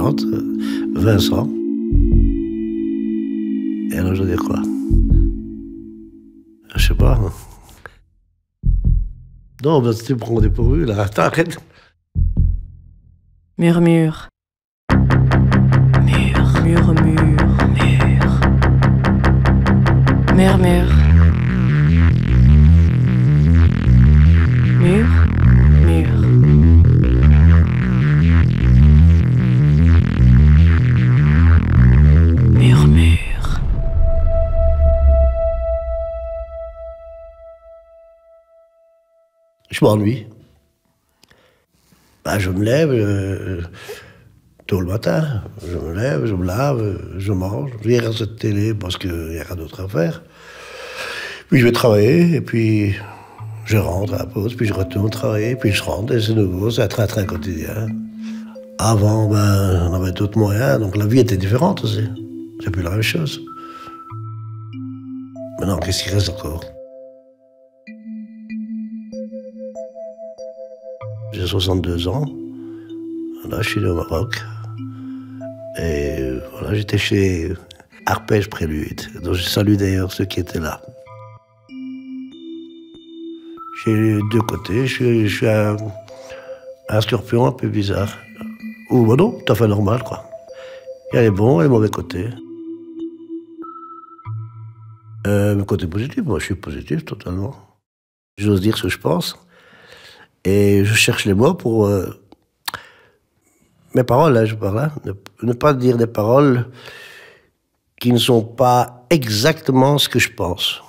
présente, Vincent. Et alors je dois dire quoi? Je sais pas. Hein. Non, bah, tu me prends dépourvu là. Attends, arrête. Murmure. Murmure. Murmure. Murmure. Je m'ennuie. Bah, je me lève tôt le matin. Je me lève, je me lave, je mange. Je regarde cette télé parce qu'il n'y a rien d'autre à faire. Puis je vais travailler et puis je rentre à la pause, puis je retourne travailler, puis je rentre et c'est nouveau, c'est un train-train quotidien. Avant, ben, on avait d'autres moyens, donc la vie était différente aussi. C'est plus la même chose. Maintenant, qu'est-ce qui reste encore? J'ai 62 ans. Là, je suis né au Maroc. Et voilà, j'étais chez Arpège Prélude. Donc je salue d'ailleurs ceux qui étaient là. J'ai deux côtés. Je suis un scorpion un peu bizarre. Ou bon, non, tout à fait normal, quoi. Il y a les bons et les mauvais côtés. Le côté positif, moi je suis positif totalement. J'ose dire ce que je pense. Et je cherche les mots pour... mes paroles, là, je parle là. Ne pas dire des paroles qui ne sont pas exactement ce que je pense.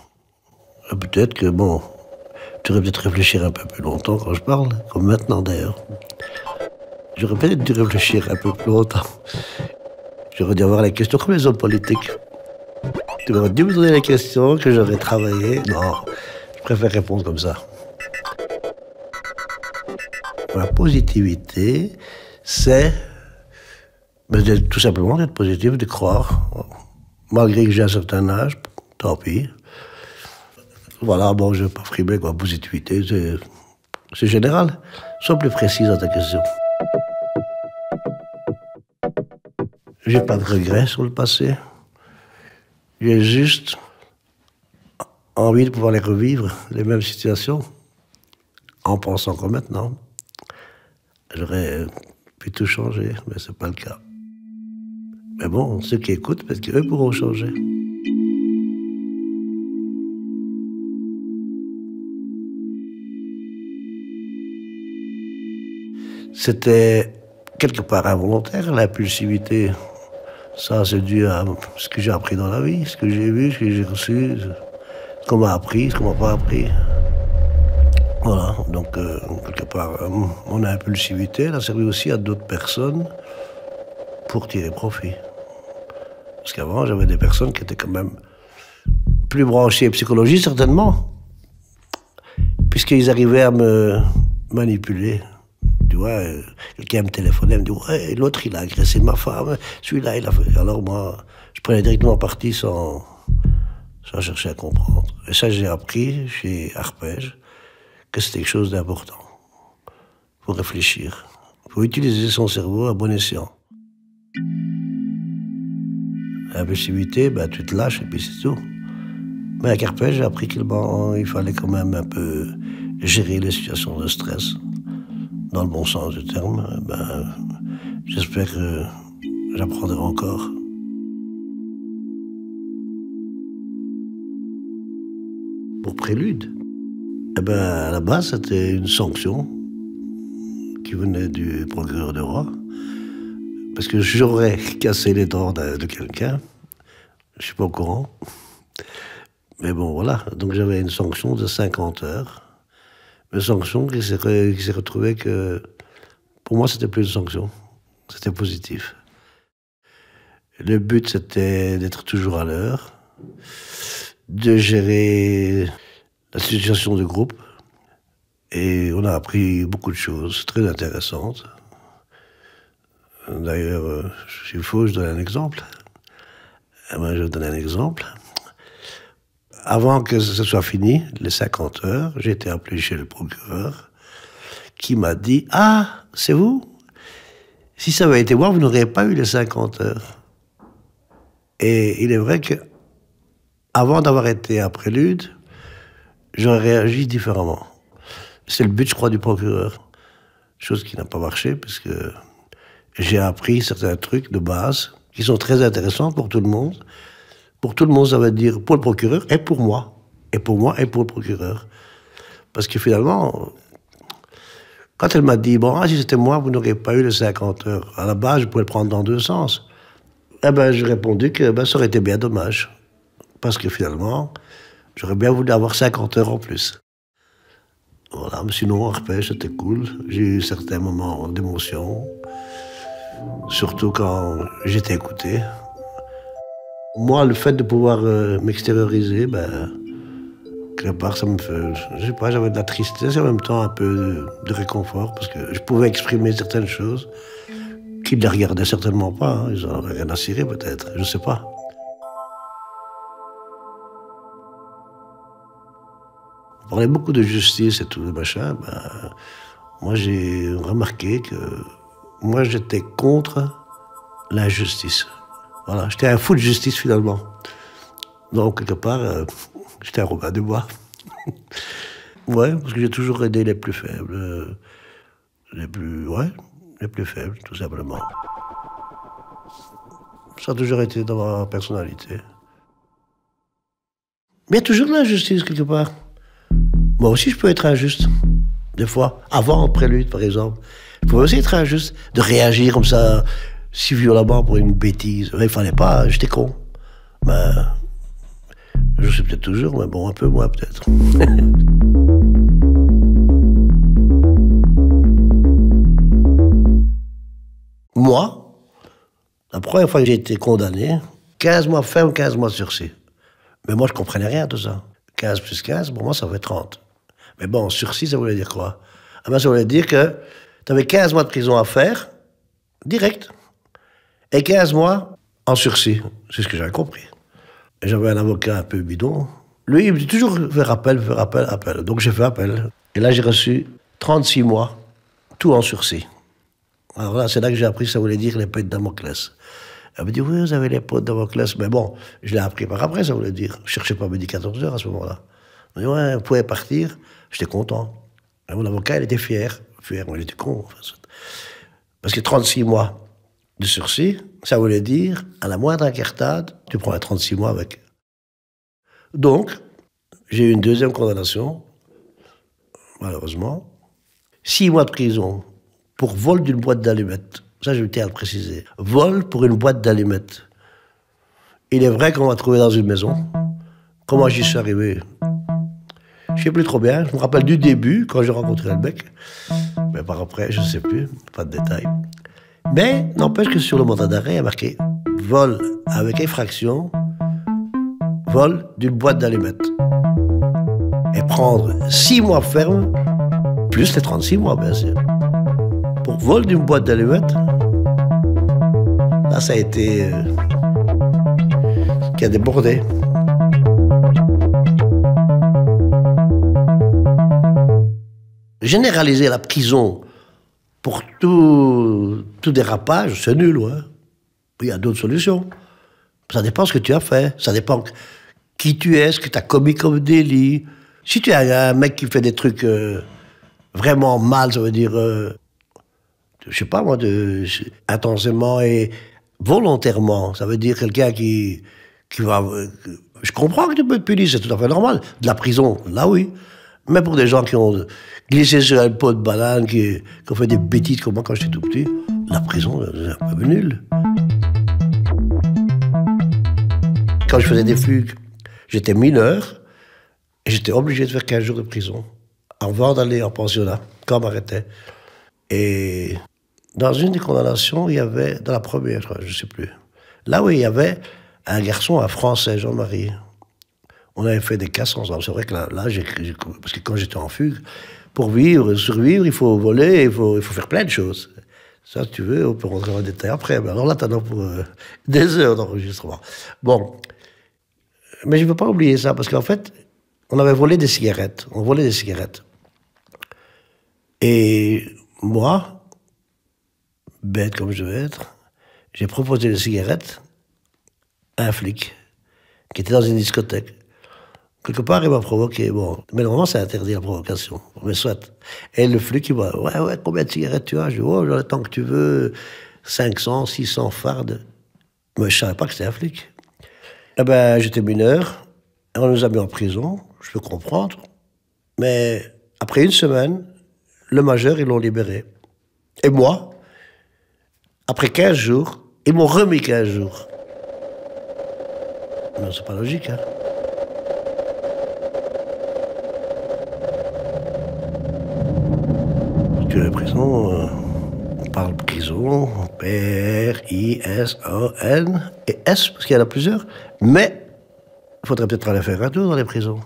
Peut-être que, bon, tu aurais peut-être réfléchir un peu plus longtemps quand je parle, comme maintenant d'ailleurs. J'aurais peut-être dû réfléchir un peu plus longtemps. J'aurais dû avoir les questions comme les hommes politiques. Tu aurais dû me donner les questions que j'aurais travaillé. Non, je préfère répondre comme ça. La positivité, c'est tout simplement d'être positif, de croire. Malgré que j'ai un certain âge, tant pis. Voilà, bon, je ne vais pas frimer, quoi. Positivité, c'est général. Sois plus précis dans ta question. J'ai pas de regrets sur le passé. J'ai juste envie de pouvoir les revivre, les mêmes situations, en pensant comme maintenant. J'aurais pu tout changer, mais c'est pas le cas. Mais bon, ceux qui écoutent, peut-être qu'eux pourront changer. C'était quelque part involontaire, l'impulsivité. Ça, c'est dû à ce que j'ai appris dans la vie, ce que j'ai vu, ce que j'ai reçu, ce qu'on m'a appris, ce qu'on m'a pas appris. Voilà, donc quelque part, mon impulsivité, elle a servi aussi à d'autres personnes pour tirer profit. Parce qu'avant, j'avais des personnes qui étaient quand même plus branchées psychologie, certainement, puisqu'ils arrivaient à me manipuler. Tu vois, quelqu'un me téléphonait, me dit « Ouais, l'autre, il a agressé ma femme, celui-là, il a fait... » Alors moi, je prenais directement parti sans chercher à comprendre. Et ça, j'ai appris chez Arpège que c'était quelque chose d'important. Il faut réfléchir. Il faut utiliser son cerveau à bon escient. L'impulsivité, ben, tu te lâches et puis c'est tout. Mais avec Arpège, j'ai appris qu'il fallait quand même un peu gérer les situations de stress. Dans le bon sens du terme, ben, j'espère que j'apprendrai encore. Pour Prélude, eh ben, à la base, c'était une sanction qui venait du procureur du roi. Parce que j'aurais cassé les dents de quelqu'un. Je suis pas au courant. Mais bon, voilà. Donc j'avais une sanction de 50 heures. Une sanction qui s'est retrouvée que... Pour moi, c'était plus une sanction. C'était positif. Le but, c'était d'être toujours à l'heure, de gérer la situation de groupe. Et on a appris beaucoup de choses très intéressantes. D'ailleurs, s'il faut, je donne un exemple. Eh ben, je donne un exemple. Avant que ce soit fini, les 50 heures, j'ai été appelé chez le procureur qui m'a dit « Ah, c'est vous? Si ça avait été moi, vous n'auriez pas eu les 50 heures. Et il est vrai que, avant d'avoir été à Prélude, j'aurais réagi différemment. C'est le but, je crois, du procureur. Chose qui n'a pas marché, parce que j'ai appris certains trucs de base qui sont très intéressants pour tout le monde. Pour tout le monde, ça veut dire pour le procureur et pour moi. Et pour moi et pour le procureur. Parce que finalement, quand elle m'a dit, bon, si c'était moi, vous n'auriez pas eu les 50 heures. À la base, je pouvais le prendre dans deux sens. Eh ben, j'ai répondu que ça aurait été bien dommage. Parce que finalement, j'aurais bien voulu avoir 50 heures en plus. Voilà, mais sinon, en repêche, c'était cool. J'ai eu certains moments d'émotion. Surtout quand j'étais écouté. Moi, le fait de pouvoir m'extérioriser, quelque part, ça me fait... Je sais pas, j'avais de la tristesse et en même temps un peu de réconfort, parce que je pouvais exprimer certaines choses qu'ils ne les regardaient certainement pas. Hein. Ils en avaient rien à cirer, peut-être, je sais pas. On parlait beaucoup de justice et tout, machin. Moi, j'ai remarqué que moi, j'étais contre l'injustice. Voilà, j'étais un fou de justice, finalement. Donc, quelque part, j'étais un Robin des Bois. Ouais, parce que j'ai toujours aidé les plus faibles. Les plus faibles, tout simplement. Ça a toujours été dans ma personnalité. Mais il y a toujours de l'injustice, quelque part. Moi aussi, je peux être injuste, des fois. Avant, en prélude, par exemple. Je pouvais aussi être injuste, de réagir comme ça, si violemment pour une bêtise. Il fallait pas, j'étais con. Je sais peut-être toujours, mais bon, un peu moins peut-être. Moi, la première fois que j'ai été condamné, 15 mois ferme, 15 mois de sursis. Mais moi, je comprenais rien de ça. 15 plus 15, pour moi, ça fait 30. Mais bon, sursis, ça voulait dire quoi? Ça voulait dire que tu avais 15 mois de prison à faire, direct, et 15 mois en sursis. C'est ce que j'avais compris. Et j'avais un avocat un peu bidon. Lui, il me dit toujours faire appel. Donc j'ai fait appel. Et là, j'ai reçu 36 mois, tout en sursis. Alors là, c'est là que j'ai appris que ça voulait dire l'épée de Damoclès. Elle me dit, oui, vous avez l'épée de Damoclès. Mais bon, je l'ai appris par après, ça voulait dire. Je cherchais pas midi 14 heures à ce moment-là. Elle me dit, ouais, vous pouvez partir. J'étais content. Et mon avocat, il était fier. Fier, mais il était con. Parce que 36 mois de sursis, ça voulait dire, à la moindre incartade, tu prends un 36 mois avec. Donc, j'ai eu une deuxième condamnation, malheureusement. 6 mois de prison pour vol d'une boîte d'allumettes. Ça, je tiens à le préciser. Vol pour une boîte d'allumettes. Il est vrai qu'on m'a trouvé dans une maison. Comment j'y suis arrivé? Je ne sais plus trop bien. Je me rappelle du début, quand j'ai rencontré le mec. Mais par après, je ne sais plus. Pas de détails. Mais n'empêche que sur le mandat d'arrêt, il y a marqué vol avec effraction, vol d'une boîte d'allumettes. Et prendre 6 mois ferme, plus les 36 mois, bien sûr. Pour vol d'une boîte d'allumettes, là, ça a été... qui a débordé. Généraliser la prison pour tout dérapage, c'est nul, ouais. Il y a d'autres solutions. Ça dépend ce que tu as fait. Ça dépend qui tu es, ce que tu as commis comme délit. Si tu as un mec qui fait des trucs vraiment mal, ça veut dire, je sais pas moi, intensément et volontairement. Ça veut dire quelqu'un qui va... je comprends que tu peux être puni, c'est tout à fait normal. De la prison, là oui. Mais pour des gens qui ont glissé sur un pot de banane, qui ont fait des bêtises comme moi quand j'étais tout petit, la prison, c'est un peu nul. Quand je faisais des fugues, j'étais mineur et j'étais obligé de faire 15 jours de prison avant d'aller en pensionnat, quand on m'arrêtait. Et dans une des condamnations, il y avait, dans la première, je ne sais plus, là où il y avait un garçon, un Français, Jean-Marie. On avait fait des casses ensemble. C'est vrai que là parce que quand j'étais en fugue, pour survivre, il faut voler, il faut faire plein de choses. Ça, si tu veux, on peut rentrer en détail après. Mais alors là, t'en as pour des heures d'enregistrement. Bon. Mais je ne veux pas oublier ça, parce qu'en fait, on avait volé des cigarettes. On volait des cigarettes. Et moi, bête comme je devais être, j'ai proposé des cigarettes à un flic qui était dans une discothèque. Quelque part, il m'a provoqué. Bon, mais normalement, c'est interdit la provocation. Mais soit. Et le flic, il m'a dit, ouais, combien de cigarettes tu as? Je dis, oh, j'en ai tant que tu veux, 500, 600 fardes. Mais je savais pas que c'était un flic. Eh ben, j'étais mineur, on nous a mis en prison, je peux comprendre. Mais après une semaine, le majeur, ils l'ont libéré. Et moi, après 15 jours, ils m'ont remis 15 jours. Non, c'est pas logique, hein. Tu es prison, on parle prison, P-R-I-S-O-N, et S, parce qu'il y en a plusieurs. Mais il faudrait peut-être aller faire un tour dans les prisons.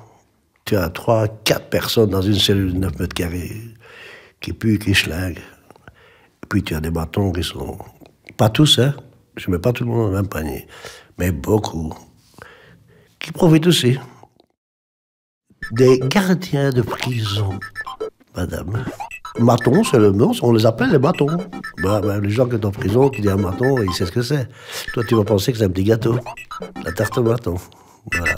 Tu as 3, 4 personnes dans une cellule de 9 mètres carrés, qui puent, qui schlinguent. Et puis tu as des bâtons qui sont... Pas tous, hein. Je mets pas tout le monde dans le même panier. Mais beaucoup. Qui profitent aussi. Des gardiens de prison, madame. Maton, c'est le nom, on les appelle les matons. Les gens qui sont en prison, qui disent un maton, ils savent ce que c'est. Toi, tu vas penser que c'est un petit gâteau. La tarte au maton. Voilà.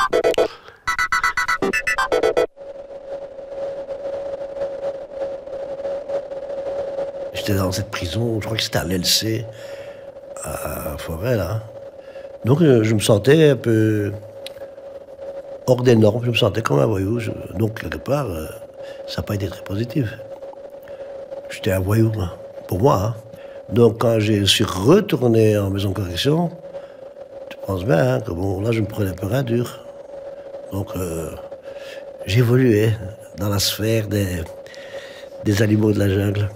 J'étais dans cette prison, je crois que c'était à l'LC, à Forêt, là. Donc, je me sentais un peu hors des normes, je me sentais comme un voyou. Donc, quelque part, ça n'a pas été très positif. J'étais un voyou, pour moi. Hein. Donc, quand je suis retourné en maison de correction, tu penses bien hein, que bon, là, je me prenais peu un dur. Donc, j'ai évolué dans la sphère des animaux de la jungle.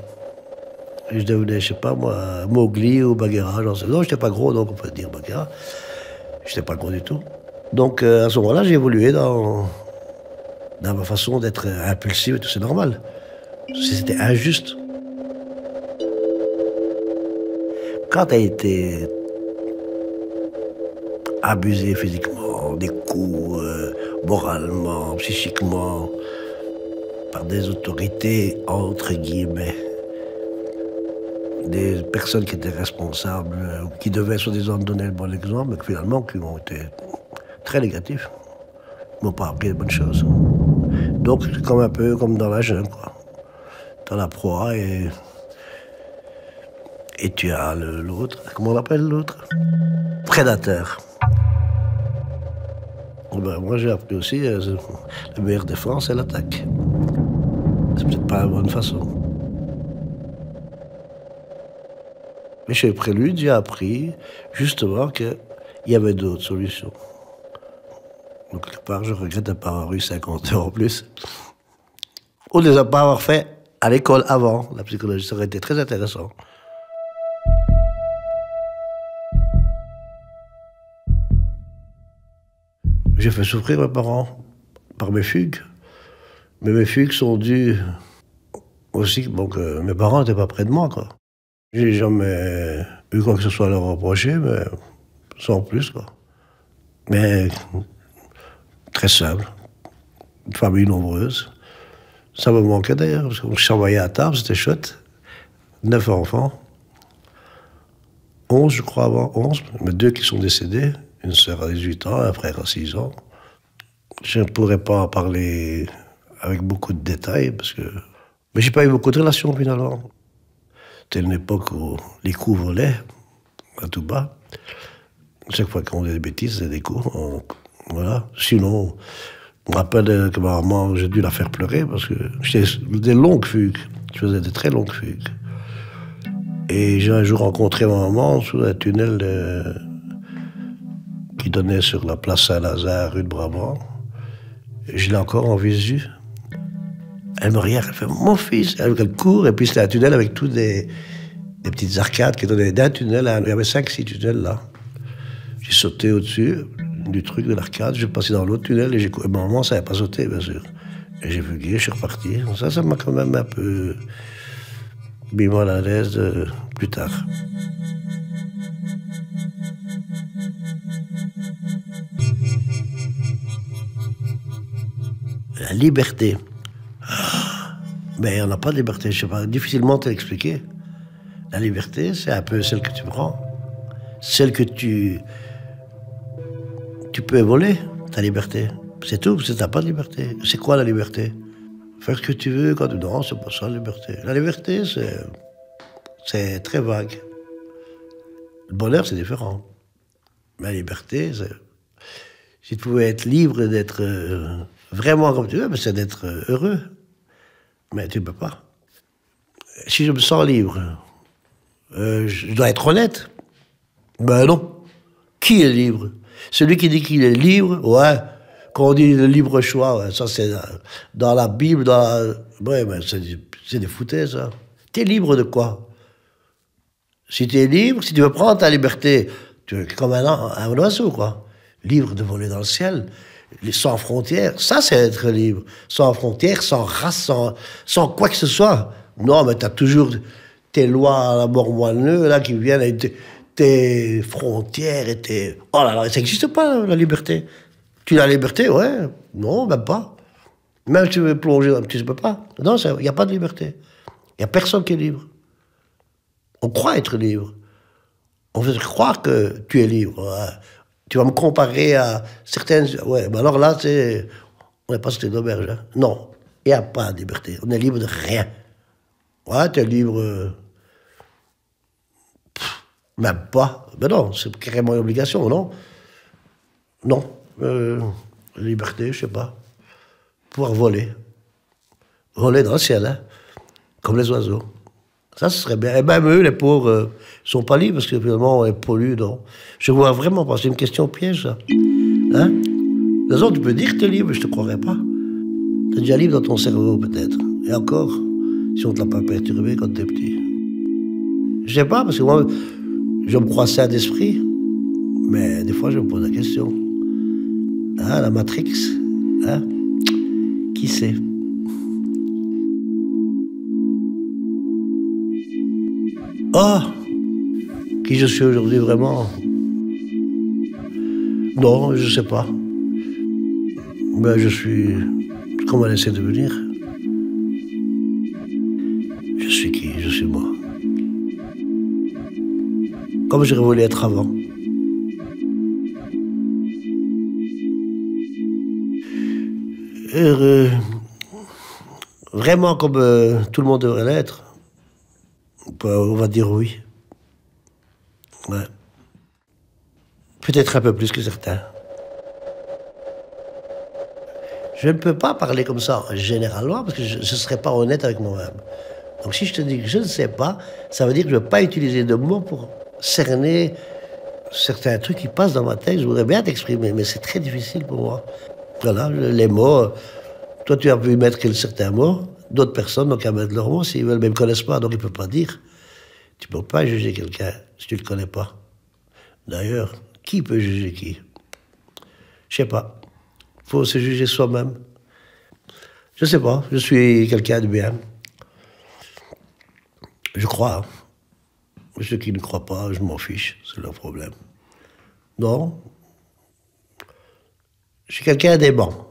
Et je devenais, je sais pas moi, Mowgli ou Bagheera. Non, j'étais pas gros, donc on peut dire Bagheera. J'étais pas gros du tout. Donc, à ce moment-là, j'ai évolué dans ma façon d'être impulsif et tout, c'est normal. C'était injuste. Quand tu as été abusé physiquement, des coups, moralement, psychiquement, par des autorités, entre guillemets, des personnes qui étaient responsables, qui devaient soi-disant donner le bon exemple, mais que finalement, qui ont été très négatifs, ils m'ont pas appris les bonnes choses. Donc, c'est comme un peu comme dans la jungle, quoi. T'as la proie et tu as l'autre, comment on appelle l'autre? Prédateur. Ben, moi j'ai appris aussi, la meilleure défense c'est l'attaque. C'est peut-être pas la bonne façon. Mais chez Prélude, j'ai appris justement qu'il y avait d'autres solutions. Donc quelque part, je regrette de ne pas avoir eu 50 heures en plus. Ou de ne pas avoir fait à l'école avant la psychologie, ça aurait été très intéressant. J'ai fait souffrir mes parents par mes fugues. Mais mes fugues sont dues aussi bon, que mes parents n'étaient pas près de moi, quoi. J'ai jamais eu quoi que ce soit à leur reprocher, mais sans plus, quoi. Mais très simple. Une famille nombreuse. Ça me manquait d'ailleurs, parce qu'on chamaillait à table, c'était chouette. 9 enfants. 11, je crois, avant, 11, mais 2 qui sont décédés. Une sœur à 18 ans, un frère à 6 ans. Je ne pourrais pas en parler avec beaucoup de détails, parce que... Mais j'ai pas eu beaucoup de relations, finalement. C'était une époque où les coups volaient, à tout bas. Chaque fois qu'on faisait des bêtises, c'était des coups. Voilà. Sinon, je me rappelle que ma maman, j'ai dû la faire pleurer, parce que j'étais des longues fugues. Je faisais des très longues fugues. Et j'ai un jour rencontré ma maman sous un tunnel qui donnait sur la place Saint-Lazare, rue de Brabant. Et je l'ai encore en visu. Elle me regarde, elle fait « Mon fils !» Elle court, et puis c'était un tunnel avec tous des petites arcades qui donnaient d'un tunnel à... Il y avait 5-6 tunnels là. J'ai sauté au-dessus du truc de l'arcade, j'ai passé dans l'autre tunnel, et ma maman, ça n'avait pas sauté, bien sûr. Et j'ai fugué, je suis reparti. Ça m'a quand même un peu mis mal à l'aise plus tard. La liberté. Mais on n'a pas de liberté, je sais pas, difficilement te l'expliquer. La liberté, c'est un peu celle que tu prends. Celle que tu peux voler, ta liberté. C'est tout, parce que t'as pas de liberté. C'est quoi la liberté? Faire ce que tu veux quand tu danses, c'est pas ça la liberté. La liberté, c'est très vague. Le bonheur, c'est différent. La liberté, c'est... Si tu pouvais être libre d'être vraiment comme tu veux, c'est d'être heureux. Mais tu ne peux pas. Si je me sens libre, je dois être honnête. Ben non. Qui est libre? Celui qui dit qu'il est libre, ouais. Quand on dit le libre choix, ouais, ça c'est dans la Bible, ouais, ben c'est des foutaises, ça. T'es libre de quoi? Si t'es libre, si tu veux prendre ta liberté, tu es comme un oiseau, quoi. Libre de voler dans le ciel, sans frontières. Ça, c'est être libre. Sans frontières, sans race, sans quoi que ce soit. Non, mais t'as toujours tes lois à la mort moelleux, là, qui viennent avec tes frontières et tes... Oh là là, ça n'existe pas, la liberté. Tu as la liberté, ouais. Non, même pas. Même si tu veux plonger, tu ne peux pas. Non, il n'y a pas de liberté. Il n'y a personne qui est libre. On croit être libre. On veut croire que tu es libre. Ouais. Tu vas me comparer à certaines... Ouais, mais alors là, on n'est pas sur l'auberge. Hein. Non, il n'y a pas de liberté. On est libre de rien. Ouais, tu es libre... même pas. Mais non, c'est carrément une obligation, non? Non. Liberté, je sais pas. Pouvoir voler. Voler dans le ciel, hein. Comme les oiseaux. Ça, ce serait bien. Et même eux, les pauvres, sont pas libres parce que finalement, on les pollue, non. Je vois vraiment pas. C'est une question piège, ça. Hein? Les autres, tu peux dire que tu es libre, je te croirais pas. Tu es déjà libre dans ton cerveau, peut-être. Et encore, si on te l'a pas perturbé quand tu es petit. Je sais pas, parce que moi, je me crois sain d'esprit. Mais des fois, je me pose la question. Hein, la Matrix, hein? Qui sait? Oh! Qui je suis aujourd'hui vraiment? Non, je sais pas. Ben, je suis ce qu'on m'a laissé devenir. Je suis qui? Je suis moi. Comme j'aurais voulu être avant. Heureux. Vraiment comme tout le monde devrait l'être. On va dire oui. Ouais. Peut-être un peu plus que certains. Je ne peux pas parler comme ça généralement parce que je ne serais pas honnête avec moi-même. Donc si je te dis que je ne sais pas, ça veut dire que je ne vais pas utiliser de mots pour cerner certains trucs qui passent dans ma tête. Je voudrais bien t'exprimer, mais c'est très difficile pour moi. Voilà, les mots. Toi, tu as pu mettre certains mots. D'autres personnes n'ont qu'à mettre leurs mots s'ils veulent, mais ils ne me connaissent pas, donc ils ne peuvent pas dire. Tu ne peux pas juger quelqu'un si tu ne le connais pas. D'ailleurs, qui peut juger qui? Je sais pas. Il faut se juger soi-même. Je sais pas. Je suis quelqu'un de bien. Je crois. Hein. Ceux qui ne croient pas, je m'en fiche. C'est leur problème. Non. Je suis quelqu'un d'aimant.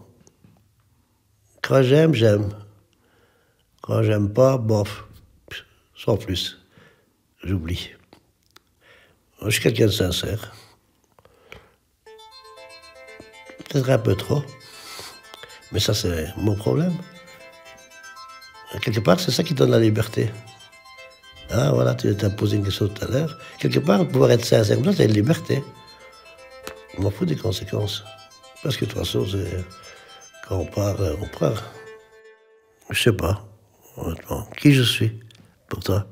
Quand j'aime, j'aime. Quand j'aime pas, bof. Sans plus. J'oublie. Je suis quelqu'un de sincère. Peut-être un peu trop. Mais ça, c'est mon problème. Quelque part, c'est ça qui donne la liberté. Ah, voilà, tu t'as posé une question tout à l'heure. Quelque part, pouvoir être sincère comme ça, c'est une liberté. Je m'en fous des conséquences. Parce que de toute façon, quand on part, on part. Je sais pas, honnêtement. Qui je suis pour toi?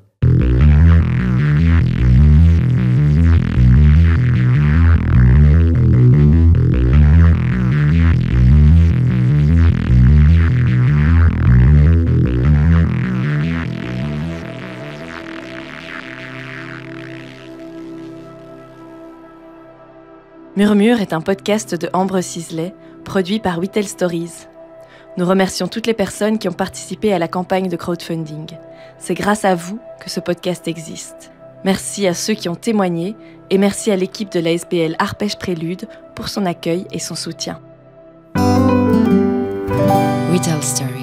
Murmure est un podcast de Ambre Cizelet, produit par We Tell Stories. Nous remercions toutes les personnes qui ont participé à la campagne de crowdfunding. C'est grâce à vous que ce podcast existe. Merci à ceux qui ont témoigné et merci à l'équipe de la SBL Arpège Prélude pour son accueil et son soutien. We Tell Stories.